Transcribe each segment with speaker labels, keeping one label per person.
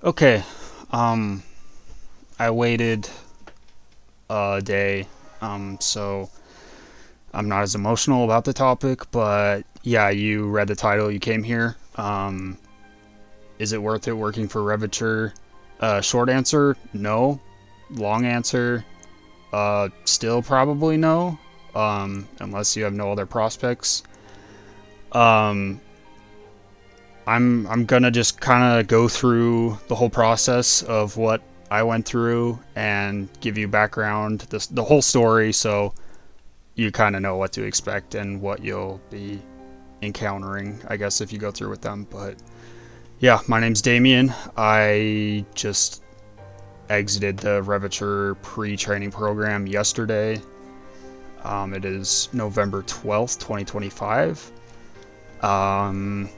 Speaker 1: Okay. Um, I waited a day, so I'm not as emotional about the topic, but yeah, you read the title, you came here. Is it worth it working for Revature? Short answer, no. Long answer, still probably no, unless you have no other prospects. Um, I'm gonna just kind of go through the whole process of what I went through and give you background, the whole story, so you kind of know what to expect and what you'll be encountering, I guess, if you go through with them. But yeah, my name's Damien. I just exited the Revature pre-training program yesterday. It is November 12th, 2025. Um,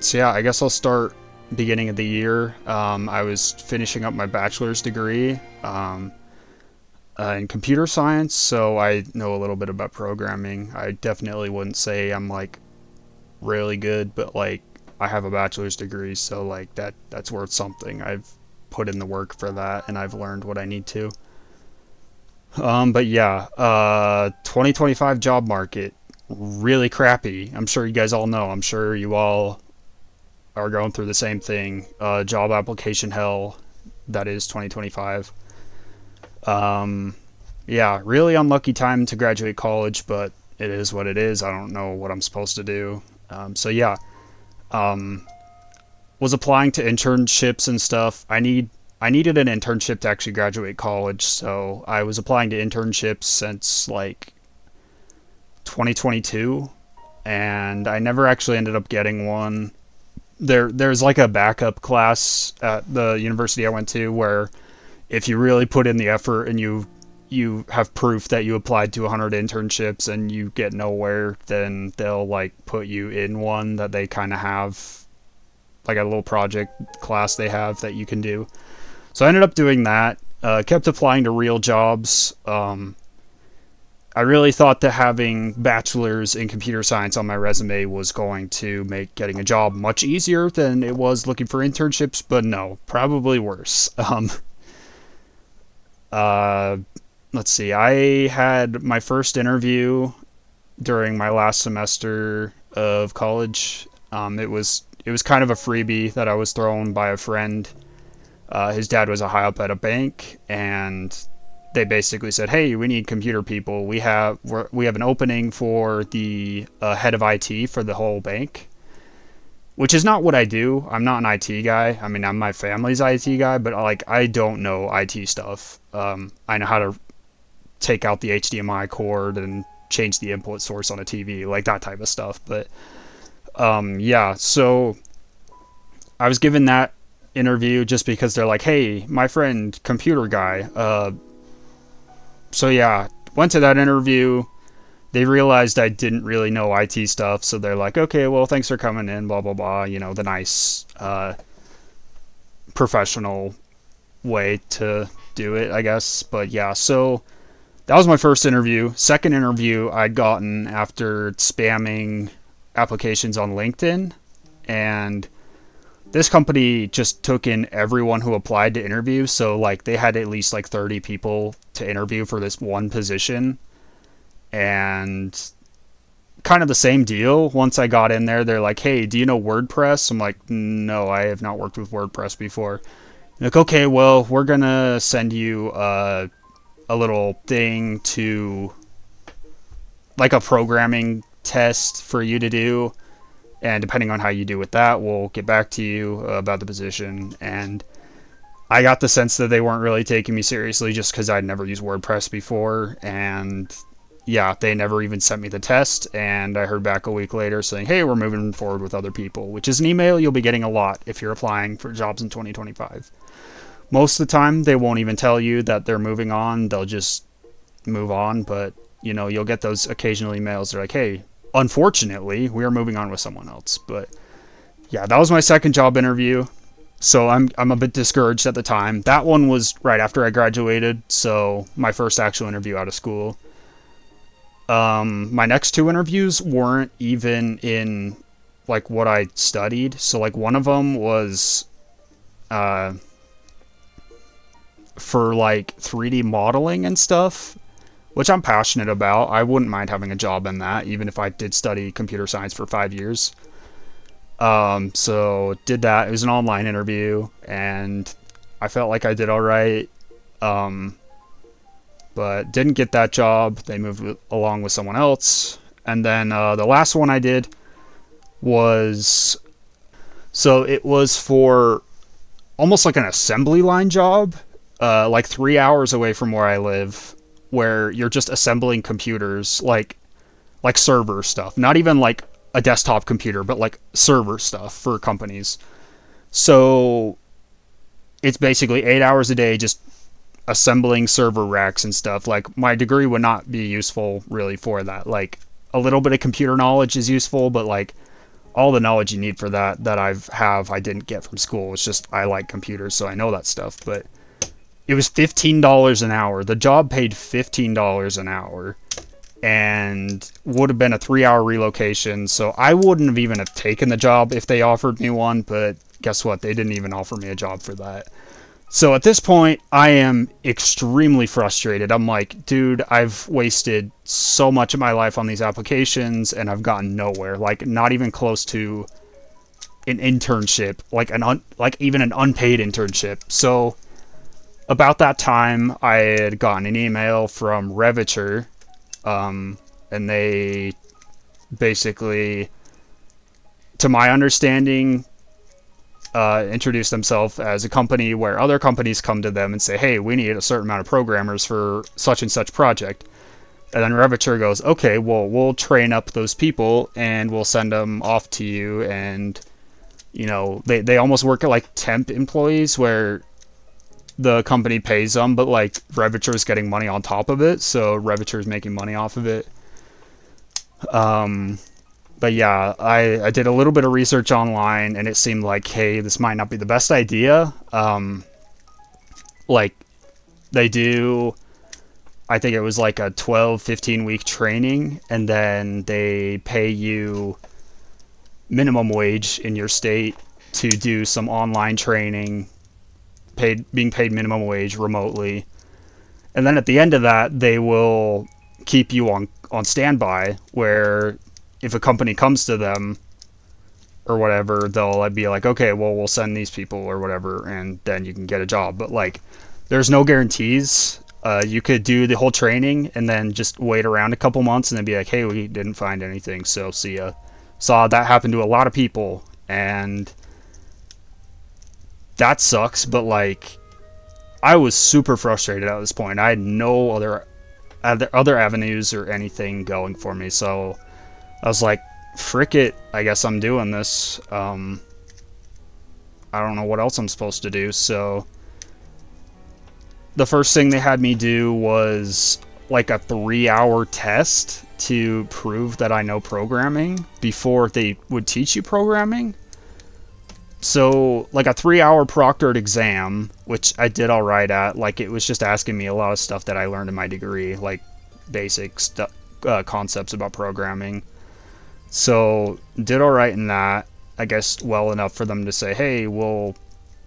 Speaker 1: so yeah, I guess I'll start beginning of the year. I was finishing up my bachelor's degree in computer science, so I know a little bit about programming. I definitely wouldn't say I'm like really good, but like I have a bachelor's degree, so like that's worth something. I've put in the work for that, and I've learned what I need to. But yeah, 2025 job market really crappy. I'm sure you guys all know. I'm sure you all are going through the same thing. Job application hell that is 2025. Um, yeah, really unlucky time to graduate college, but it is what it is. I don't know what I'm supposed to do. So yeah, um, was applying to internships and stuff. I needed an internship to actually graduate college, so I was applying to internships since like 2022, and I never actually ended up getting one. There's like a backup class at the university I went to where if you really put in the effort and you have proof that you applied to 100 internships and you get nowhere, then they'll like put you in one that they kind of have like a little project class they have that you can do. So I ended up doing that. Kept applying to real jobs. I really thought that having bachelor's in computer science on my resume was going to make getting a job much easier than it was looking for internships, but no, probably worse. Uh, let's see. I had my first interview during my last semester of college. It was kind of a freebie that I was thrown by a friend. His dad was a high up at a bank, and they basically said, "Hey, we need computer people. We have an opening for the head of IT for the whole bank." Which is not what I do. I'm not an IT guy. I mean, I'm my family's IT guy, but like I don't know IT stuff. I know how to take out the HDMI cord and change the input source on a TV, like that type of stuff. But yeah, so I was given that interview just because they're like, "Hey, my friend, computer guy." So yeah, went to that interview. They realized I didn't really know IT stuff, so they're like, "Okay, well, thanks for coming in." Blah blah blah. You know, the nice professional way to do it, I guess. But yeah, so that was my first interview. Second interview I'd gotten after spamming applications on LinkedIn, and this company just took in everyone who applied to interview. So like they had at least like 30 people to interview for this one position, and kind of the same deal. Once I got in there, they're like, "Hey, do you know WordPress?" I'm like, "No, I have not worked with WordPress before." They're like, "Okay, well, we're gonna send you a little thing to like a programming test for you to do, and depending on how you do with that, we'll get back to you about the position." And I got the sense that they weren't really taking me seriously just because I'd never used WordPress before, and yeah, they never even sent me the test. And I heard back a week later saying, "Hey, we're moving forward with other people," which is an email you'll be getting a lot if you're applying for jobs in 2025. Most of the time, they won't even tell you that they're moving on. They'll just move on, but you know, you'll get those occasional emails. They're like, "Hey, unfortunately, we are moving on with someone else." But yeah, that was my second job interview. So I'm a bit discouraged at the time. That one was right after I graduated, so my first actual interview out of school. My next two interviews weren't even in like what I studied. So like one of them was uh, for like 3D modeling and stuff, which I'm passionate about. I wouldn't mind having a job in that, even if I did study computer science for 5 years. So did that. It was an online interview, and I felt like I did all right. Um, but didn't get that job. They moved along with someone else. And then the last one I did was, so it was for almost like an assembly line job, like 3 hours away from where I live, where you're just assembling computers, like server stuff, not even like a desktop computer, but like server stuff for companies. So it's basically 8 hours a day just assembling server racks and stuff. Like my degree would not be useful really for that. Like a little bit of computer knowledge is useful, but like all the knowledge you need for that I didn't get from school. It's just I like computers, so I know that stuff. But it was $15 an hour. The job paid $15 an hour, and would have been a 3 hour relocation. So I wouldn't have even have taken the job if they offered me one. But guess what? They didn't even offer me a job for that. So at this point, I am extremely frustrated. I'm like, dude, I've wasted so much of my life on these applications, and I've gotten nowhere. Like, not even close to an internship, like even an unpaid internship. So about that time, I had gotten an email from Revature, and they basically, to my understanding, introduce themselves as a company where other companies come to them and say, hey, we need a certain amount of programmers for such and such project. And then Revature goes, okay, well, we'll train up those people and we'll send them off to you. And, they almost work at like temp employees where the company pays them, but like Revature is getting money on top of it. So Revature is making money off of it. But yeah, I did a little bit of research online, and it seemed like, hey, this might not be the best idea. Like, they do, I think it was like a 12, 15-week training, and then they pay you minimum wage in your state to do some online training, being paid minimum wage remotely. And then at the end of that, they will keep you on standby, where if a company comes to them or whatever, they'll be like, okay, well, we'll send these people or whatever, and then you can get a job. But like, there's no guarantees. You could do the whole training and then just wait around a couple months and then be like, hey, we didn't find anything, so see ya. Saw that happen to a lot of people, and that sucks. But like, I was super frustrated at this point. I had no other avenues or anything going for me, so I was like, frick it, I guess I'm doing this. I don't know what else I'm supposed to do. So the first thing they had me do was like a 3-hour test to prove that I know programming before they would teach you programming. So like a 3-hour proctored exam, which I did all right at. Like, it was just asking me a lot of stuff that I learned in my degree, like basic concepts about programming. So did all right in that, I guess, well enough for them to say, hey, well,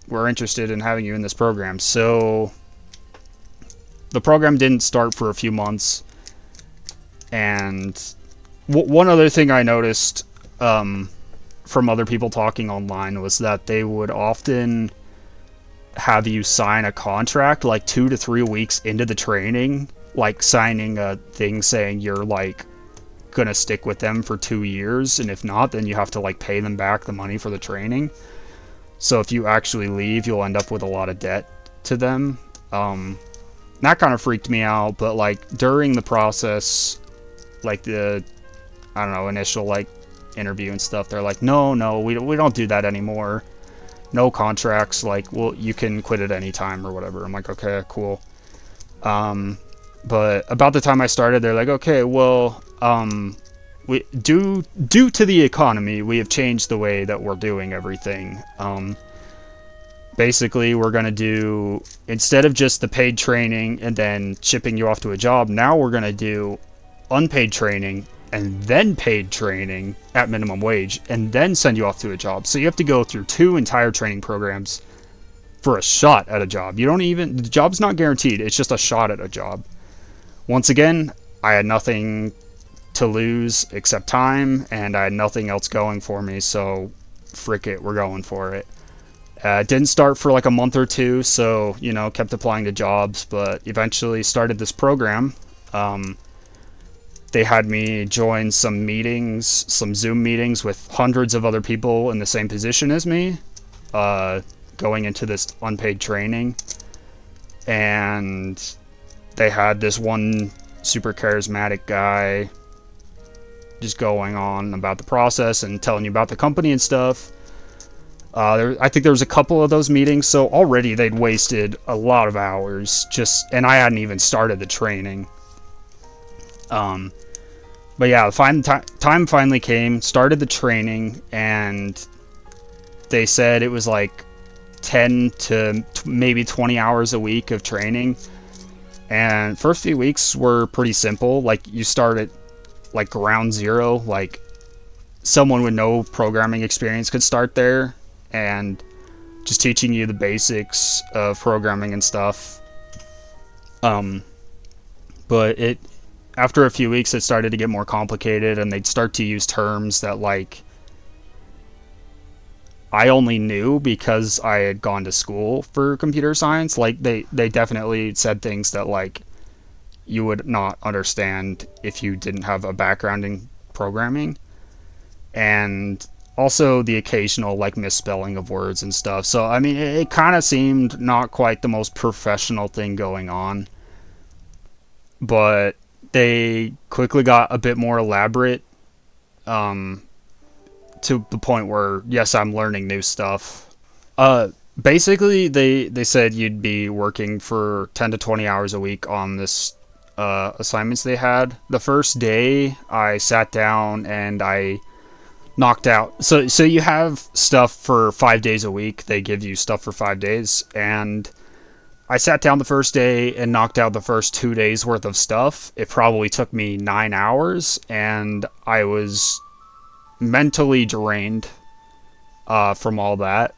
Speaker 1: we're interested in having you in this program. So the program didn't start for a few months. And one other thing I noticed from other people talking online was that they would often have you sign a contract like 2 to 3 weeks into the training, like signing a thing saying you're like gonna stick with them for 2 years, and if not, then you have to like pay them back the money for the training. So if you actually leave, you'll end up with a lot of debt to them. That kind of freaked me out. But like during the process, like the, I don't know, initial like interview and stuff, they're like, no, we don't do that anymore. No contracts. Like, well, you can quit at any time or whatever. I'm like, okay, cool. But about the time I started, they're like, okay, well, we due to the economy, we have changed the way that we're doing everything. Basically, we're gonna do, instead of just the paid training and then shipping you off to a job, now we're gonna do unpaid training and then paid training at minimum wage and then send you off to a job. So you have to go through 2 entire training programs for a shot at a job. The job's not guaranteed. It's just a shot at a job. Once again, I had nothing to lose except time, and I had nothing else going for me, so frick it, we're going for it. Didn't start for like a month or two, so, kept applying to jobs, but eventually started this program. They had me join some meetings, some Zoom meetings with hundreds of other people in the same position as me, going into this unpaid training. And they had this one super charismatic guy just going on about the process and telling you about the company and stuff. I think there was a couple of those meetings, so already they'd wasted a lot of hours and I hadn't even started the training. But yeah, the time finally came, started the training, and they said it was like 10 to maybe 20 hours a week of training. And first few weeks were pretty simple. Like, you start at like ground zero, like someone with no programming experience could start there, and just teaching you the basics of programming and stuff. But after a few weeks, it started to get more complicated, and they'd start to use terms that, like, I only knew because I had gone to school for computer science. Like, they definitely said things that, like, you would not understand if you didn't have a background in programming. And also the occasional, like, misspelling of words and stuff. So, I mean, it kind of seemed not quite the most professional thing going on. But they quickly got a bit more elaborate, to the point where, yes, I'm learning new stuff. Basically, they said you'd be working for 10 to 20 hours a week on this assignments they had. The first day, I sat down and I knocked out. So you have stuff for 5 days a week. They give you stuff for 5 days, and I sat down the first day and knocked out the first 2 days worth of stuff. It probably took me 9 hours, and I was mentally drained from all that.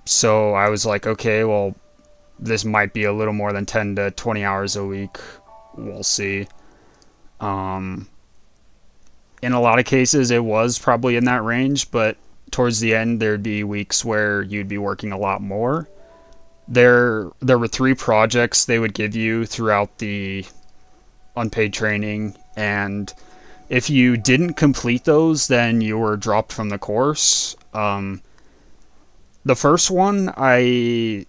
Speaker 1: So I was like, okay, well, this might be a little more than 10 to 20 hours a week. We'll see. In a lot of cases, it was probably in that range, but towards the end, there'd be weeks where you'd be working a lot more. There were 3 projects they would give you throughout the unpaid training, and if you didn't complete those, then you were dropped from the course. The first one, I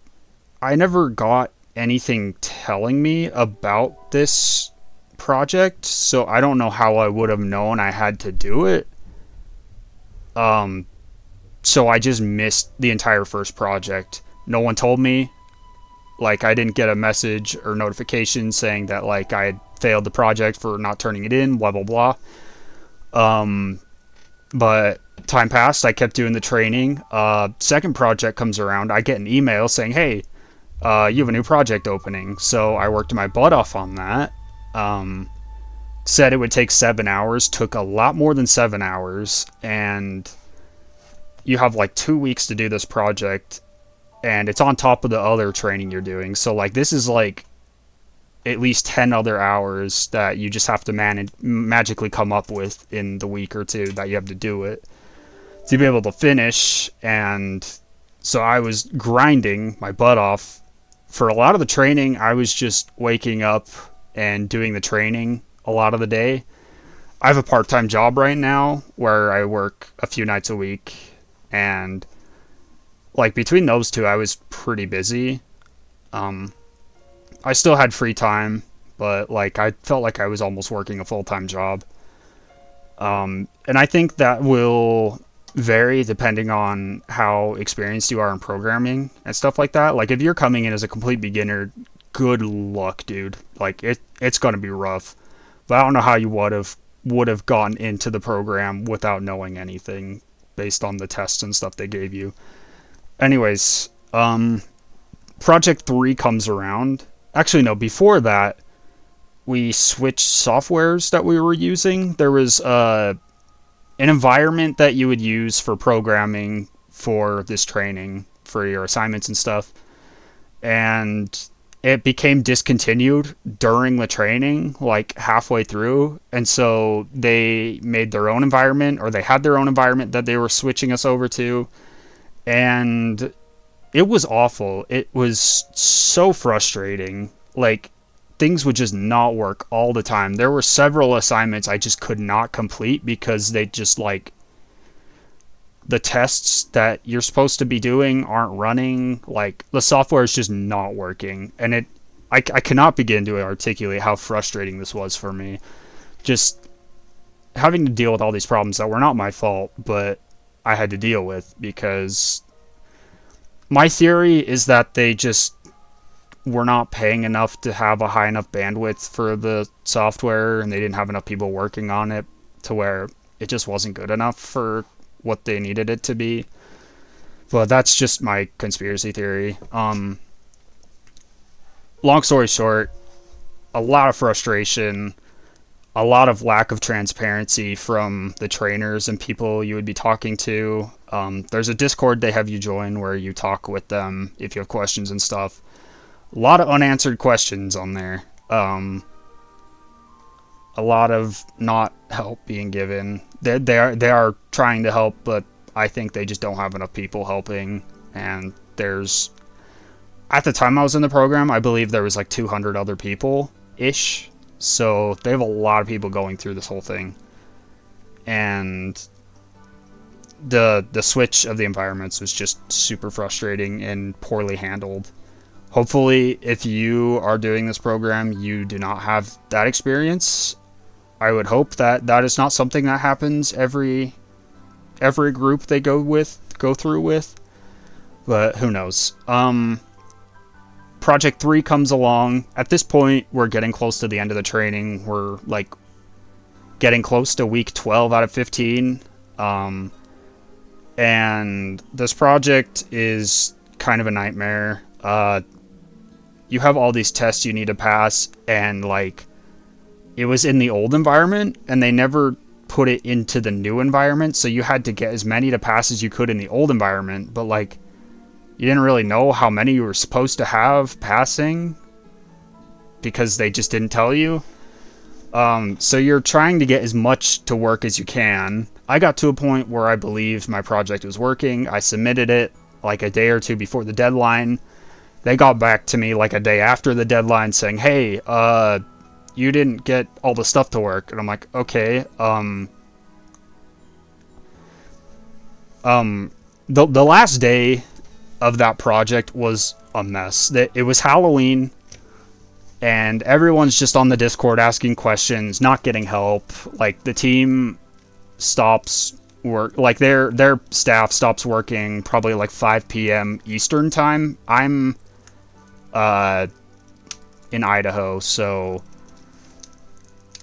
Speaker 1: never got anything telling me about this project, so I don't know how I would have known I had to do it. So I just missed the entire first project. No one told me. Like, I didn't get a message or notification saying that, like, I had failed the project for not turning it in, blah, blah, blah. But time passed. I kept doing the training. Second project comes around. I get an email saying, hey, you have a new project opening. So I worked my butt off on that. Said it would take 7 hours. Took a lot more than 7 hours. And you have like 2 weeks to do this project. And it's on top of the other training you're doing. So, like, this is like at least 10 other hours that you just have to magically come up with in the week or two that you have to do it to be able to finish. And so I was grinding my butt off. For a lot of the training, I was just waking up and doing the training a lot of the day. I have a part-time job right now where I work a few nights a week, and like between those two, I was pretty busy. I still had free time, but like I felt like I was almost working a full-time job. And I think that will vary depending on how experienced you are in programming and stuff like that. Like, if you're coming in as a complete beginner, good luck, dude. Like, it's going to be rough. But I don't know how you would have gotten into the program without knowing anything based on the tests and stuff they gave you. Anyways, Project 3 comes around. Actually, no, before that, we switched softwares that we were using. There was an environment that you would use for programming for this training for your assignments and stuff. And it became discontinued during the training, like halfway through. And so they made their own environment, or they had their own environment that they were switching us over to. And it was awful. It was so frustrating. Like, things would just not work all the time. There were several assignments I just could not complete because they just, like, the tests that you're supposed to be doing aren't running. Like, the software is just not working. And I cannot begin to articulate how frustrating this was for me. Just having to deal with all these problems that were not my fault, but I had to deal with, because my theory is that they just were not paying enough to have a high enough bandwidth for the software, and they didn't have enough people working on it to where it just wasn't good enough for what they needed it to be. But that's just my conspiracy theory. Long story short, a lot of frustration, a lot of lack of transparency from the trainers and people you would be talking to. There's a Discord they have you join where you talk with them if you have questions and stuff. A lot of unanswered questions on there. A lot of not help being given. They are trying to help, but I think they just don't have enough people helping. And there's, at the time I was in the program, I believe there was like 200 other people ish. So they have a lot of people going through this whole thing. And the switch of the environments was just super frustrating and poorly handled. Hopefully, if you are doing this program, you do not have that experience. I would hope that that is not something that happens every group they go through with. But who knows? Project 3 comes along. At this point, we're getting close to the end of the training. We're like getting close to week 12 out of 15. And this project is kind of a nightmare. You have all these tests you need to pass, and like, it was in the old environment and they never put it into the new environment, so you had to get as many to pass as you could in the old environment, but like, you didn't really know how many you were supposed to have passing because they just didn't tell you. So you're trying to get as much to work as you can. I got to a point where I believed my project was working. I submitted it like a day or two before the deadline. They got back to me like a day after the deadline saying, hey, you didn't get all the stuff to work. And I'm like, okay. The last day of that project was a mess. It was Halloween, and everyone's just on the Discord asking questions, not getting help. Like, the team stops work, like their staff stops working probably like 5 p.m. Eastern time. I'm in Idaho, so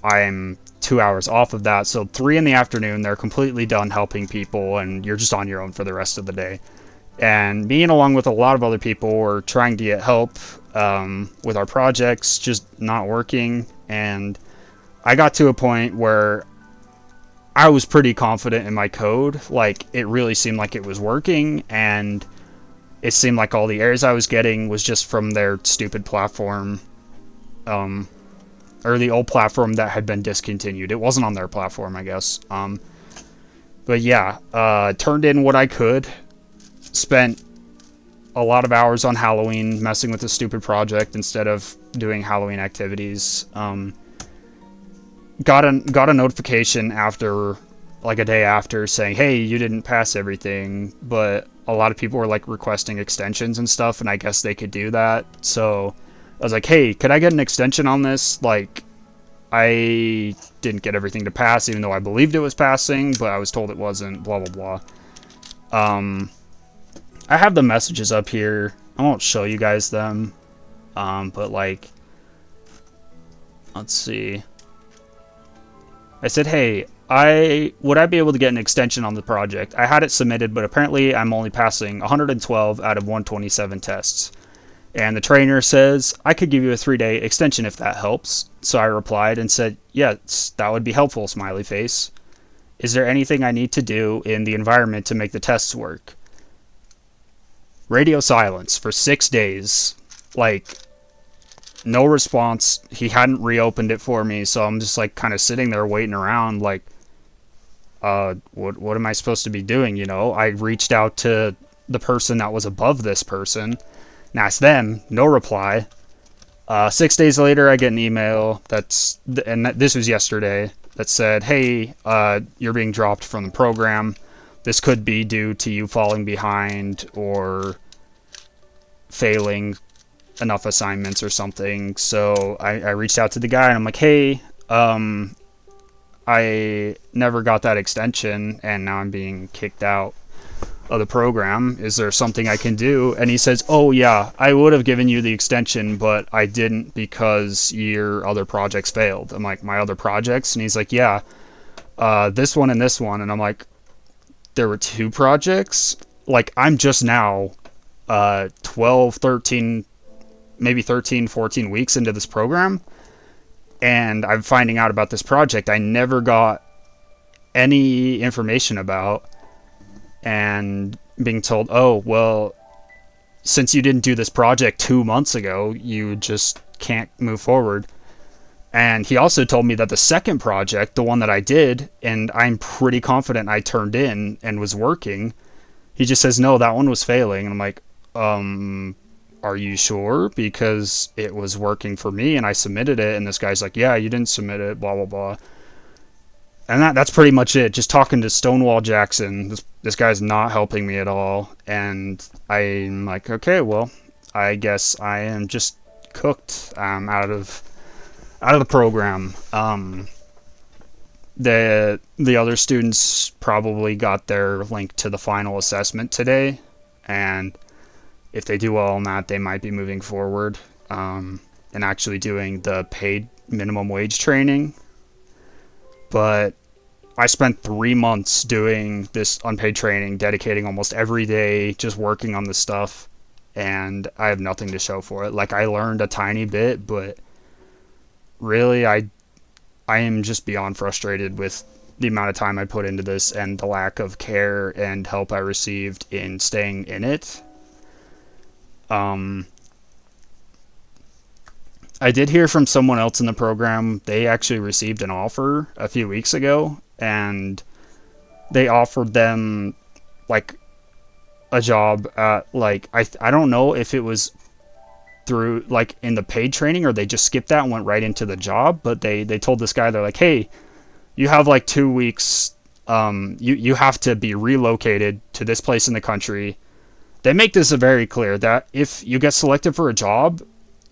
Speaker 1: I'm 2 hours off of that. So 3 in the afternoon, they're completely done helping people, and you're just on your own for the rest of the day. And me, and along with a lot of other people, were trying to get help with our projects, just not working. And I got to a point where I was pretty confident in my code. Like, it really seemed like it was working, and it seemed like all the errors I was getting was just from their stupid platform, or the old platform that had been discontinued. It wasn't on their platform, I guess. But yeah, turned in what I could. Spent a lot of hours on Halloween messing with the stupid project instead of doing Halloween activities. Got a notification after, like a day after, saying, hey, you didn't pass everything, but a lot of people were like requesting extensions and stuff, and I guess they could do that. So I was like, hey, could I get an extension on this? Like, I didn't get everything to pass, even though I believed it was passing, but I was told it wasn't, blah, blah, blah. I have the messages up here. I won't show you guys them. But like, let's see. I said, hey, would I be able to get an extension on the project? I had it submitted, but apparently I'm only passing 112 out of 127 tests. And the trainer says, I could give you a 3-day extension if that helps. So I replied and said, yes, that would be helpful, smiley face. Is there anything I need to do in the environment to make the tests work? Radio silence for 6 days. Like, no response. He hadn't reopened it for me, so I'm just like kind of sitting there waiting around like, what am I supposed to be doing? I reached out to the person that was above this person and asked them, no reply. 6 days later, I get an email this was yesterday, that said, hey, you're being dropped from the program. This could be due to you falling behind or failing enough assignments or something. So I reached out to the guy and I'm like, hey, I never got that extension and now I'm being kicked out of the program. Is there something I can do? And he says, oh yeah, I would have given you the extension, but I didn't because your other projects failed. I'm like, my other projects? And he's like, yeah, this one and this one. And I'm like, there were 2 projects? Like, I'm just now 12, 13, maybe 13, 14 weeks into this program, and I'm finding out about this project I never got any information about, and being told, oh, well, since you didn't do this project 2 months ago, you just can't move forward. And he also told me that the second project, the one that I did, and I'm pretty confident I turned in and was working, he just says, no, that one was failing. And I'm like, are you sure? Because it was working for me and I submitted it. And this guy's like, yeah, you didn't submit it, blah, blah, blah. And that's pretty much it. Just talking to Stonewall Jackson. This guy's not helping me at all. And I'm like, okay, well, I guess I am just cooked. Out of the program. The other students probably got their link to the final assessment today, and if they do well on that, they might be moving forward and actually doing the paid minimum wage training. But I spent 3 months doing this unpaid training, dedicating almost every day, just working on this stuff, and I have nothing to show for it. Like, I learned a tiny bit, but really, I am just beyond frustrated with the amount of time I put into this and the lack of care and help I received in staying in it. I did hear from someone else in the program. They actually received an offer a few weeks ago, and they offered them like a job at, like, I don't know if it was through like in the paid training or they just skipped that and went right into the job, but they told this guy, they're like, hey, you have like 2 weeks, you have to be relocated to this place in the country. They make this very clear that if you get selected for a job,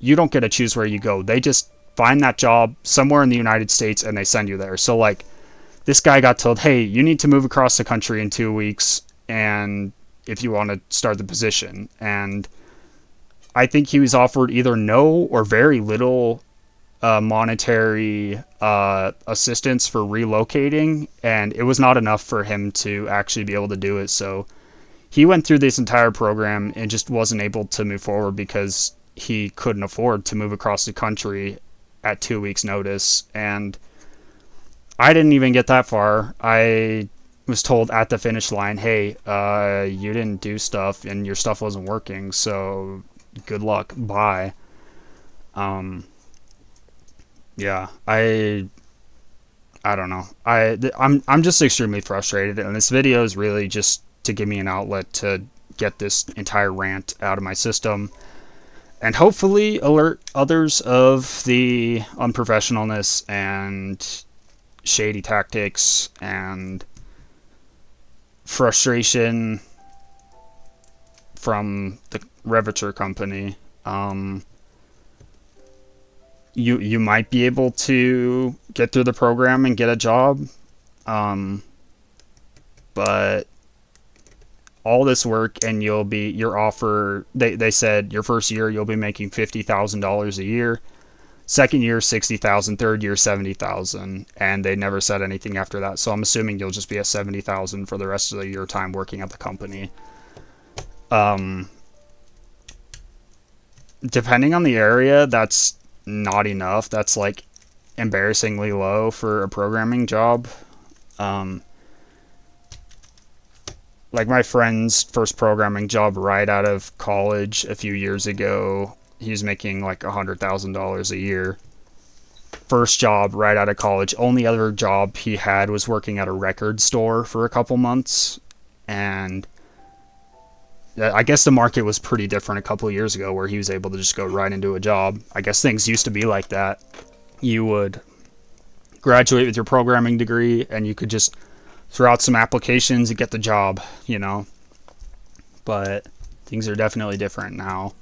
Speaker 1: you don't get to choose where you go. They just find that job somewhere in the United States and they send you there. So like, this guy got told, hey, you need to move across the country in 2 weeks, and if you want to start the position. And I think he was offered either no or very little monetary assistance for relocating, and it was not enough for him to actually be able to do it. So he went through this entire program and just wasn't able to move forward because he couldn't afford to move across the country at 2 weeks' notice. And I didn't even get that far. I was told at the finish line, hey, you didn't do stuff and your stuff wasn't working, so good luck, bye. Yeah, I don't know. I'm just extremely frustrated, and this video is really just to give me an outlet to get this entire rant out of my system, and hopefully alert others of the unprofessionalness and shady tactics and frustration from the Revature company. You might be able to get through the program and get a job, but all this work and your offer, they said your first year you'll be making $50,000 a year, second year 60,000, third year 70,000, and they never said anything after that. So I'm assuming you'll just be at 70,000 for the rest of your time working at the company. Depending on the area, that's not enough. That's like embarrassingly low for a programming job. like my friend's first programming job right out of college a few years ago, he was making like $100,000 a year. First job right out of college. Only other job he had was working at a record store for a couple months. And I guess the market was pretty different a couple of years ago where he was able to just go right into a job. I guess things used to be like that. You would graduate with your programming degree and you could just throw out some applications and get the job, you know. But things are definitely different now.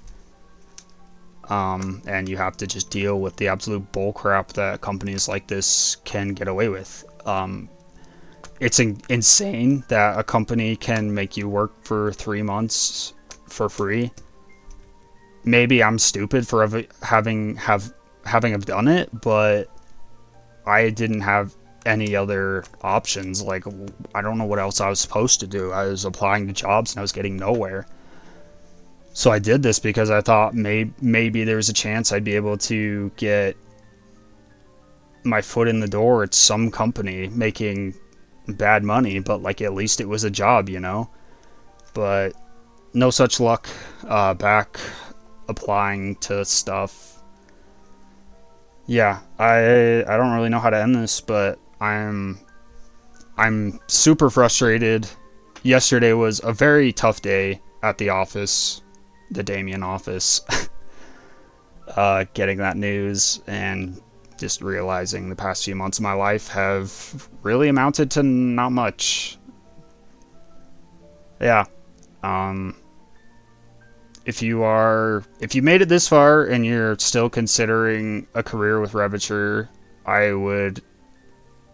Speaker 1: And you have to just deal with the absolute bullcrap that companies like this can get away with. It's insane that a company can make you work for 3 months for free. Maybe I'm stupid for having done it, but I didn't have any other options. Like, I don't know what else I was supposed to do. I was applying to jobs and I was getting nowhere. So I did this because I thought maybe there was a chance I'd be able to get my foot in the door at some company making bad money, but like at least it was a job, you know. But no such luck back applying to stuff. Yeah, I don't really know how to end this, but I'm super frustrated. Yesterday was a very tough day at the office, the Damien office. Getting that news and just realizing the past few months of my life have really amounted to not much. Yeah. If you made it this far and you're still considering a career with Revature, I would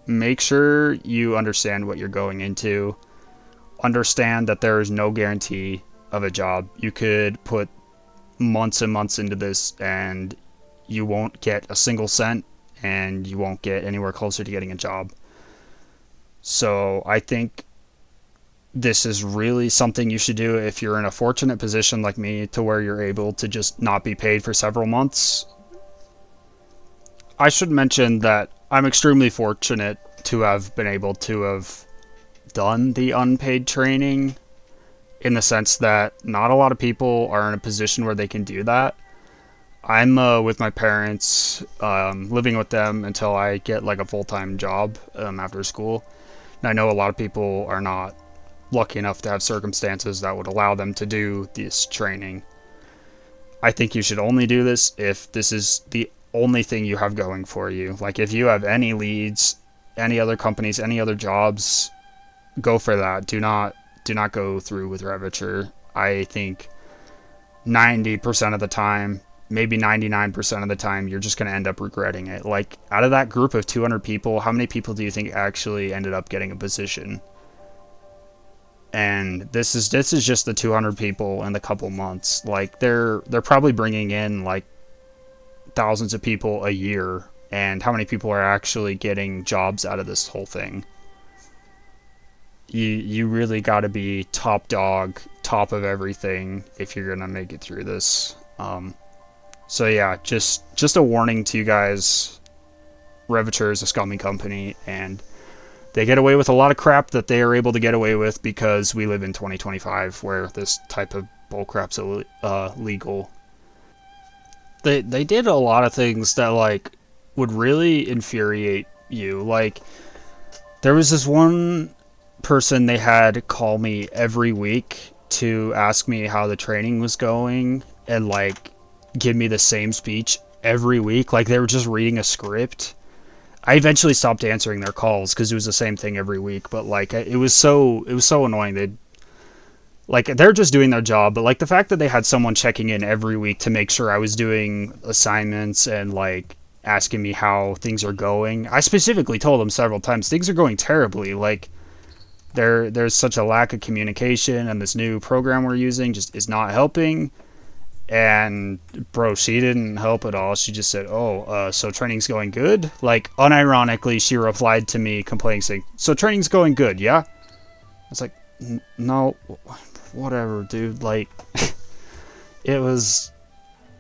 Speaker 1: make sure you understand what you're going into. Understand that there is no guarantee of a job. You could put months and months into this and you won't get a single cent and you won't get anywhere closer to getting a job. So I think this is really something you should do if you're in a fortunate position like me to where you're able to just not be paid for several months. I should mention that I'm extremely fortunate to have been able to have done the unpaid training, in the sense that not a lot of people are in a position where they can do that. I'm with my parents, living with them until I get like a full-time job after school. And I know a lot of people are not lucky enough to have circumstances that would allow them to do this training. I think you should only do this if this is the only thing you have going for you. Like if you have any leads, any other companies, any other jobs, go for that. Do not go through with Revature. I think 90% of the time, maybe 99% of the time, you're just going to end up regretting it. Like, out of that group of 200 people, how many people do you think actually ended up getting a position? And this is just the 200 people in the couple months. Like, they're probably bringing in like thousands of people a year, and how many people are actually getting jobs out of this whole thing? You really got to be top dog, top of everything if you're gonna make it through this. So yeah, just a warning to you guys. Revature is a scummy company, and they get away with a lot of crap that they are able to get away with because we live in 2025 where this type of bullcrap's legal. They did a lot of things that like would really infuriate you. Like, there was this one person they had call me every week to ask me how the training was going and like give me the same speech every week. Like they were just reading a script. I eventually stopped answering their calls because it was the same thing every week, but like it was so annoying. They're just doing their job, but like the fact that they had someone checking in every week to make sure I was doing assignments and like asking me how things are going. I specifically told them several times things are going terribly. Like there's such a lack of communication, and this new program we're using just is not helping. And bro, she didn't help at all. She just said, so training's going good? Like, unironically, she replied to me complaining, saying, so training's going good, yeah? I was like, no, whatever, dude. Like, it was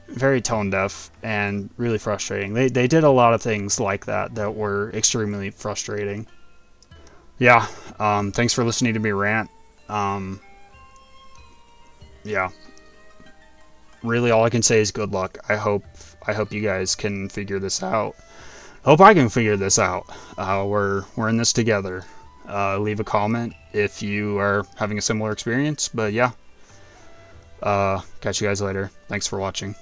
Speaker 1: very tone deaf and really frustrating. They did a lot of things like that were extremely frustrating. Yeah, thanks for listening to me rant. Um, yeah, really, all I can say is good luck. I hope you guys can figure this out. Hope I can figure this out. We're in this together. Leave a comment if you are having a similar experience. But yeah, catch you guys later. Thanks for watching.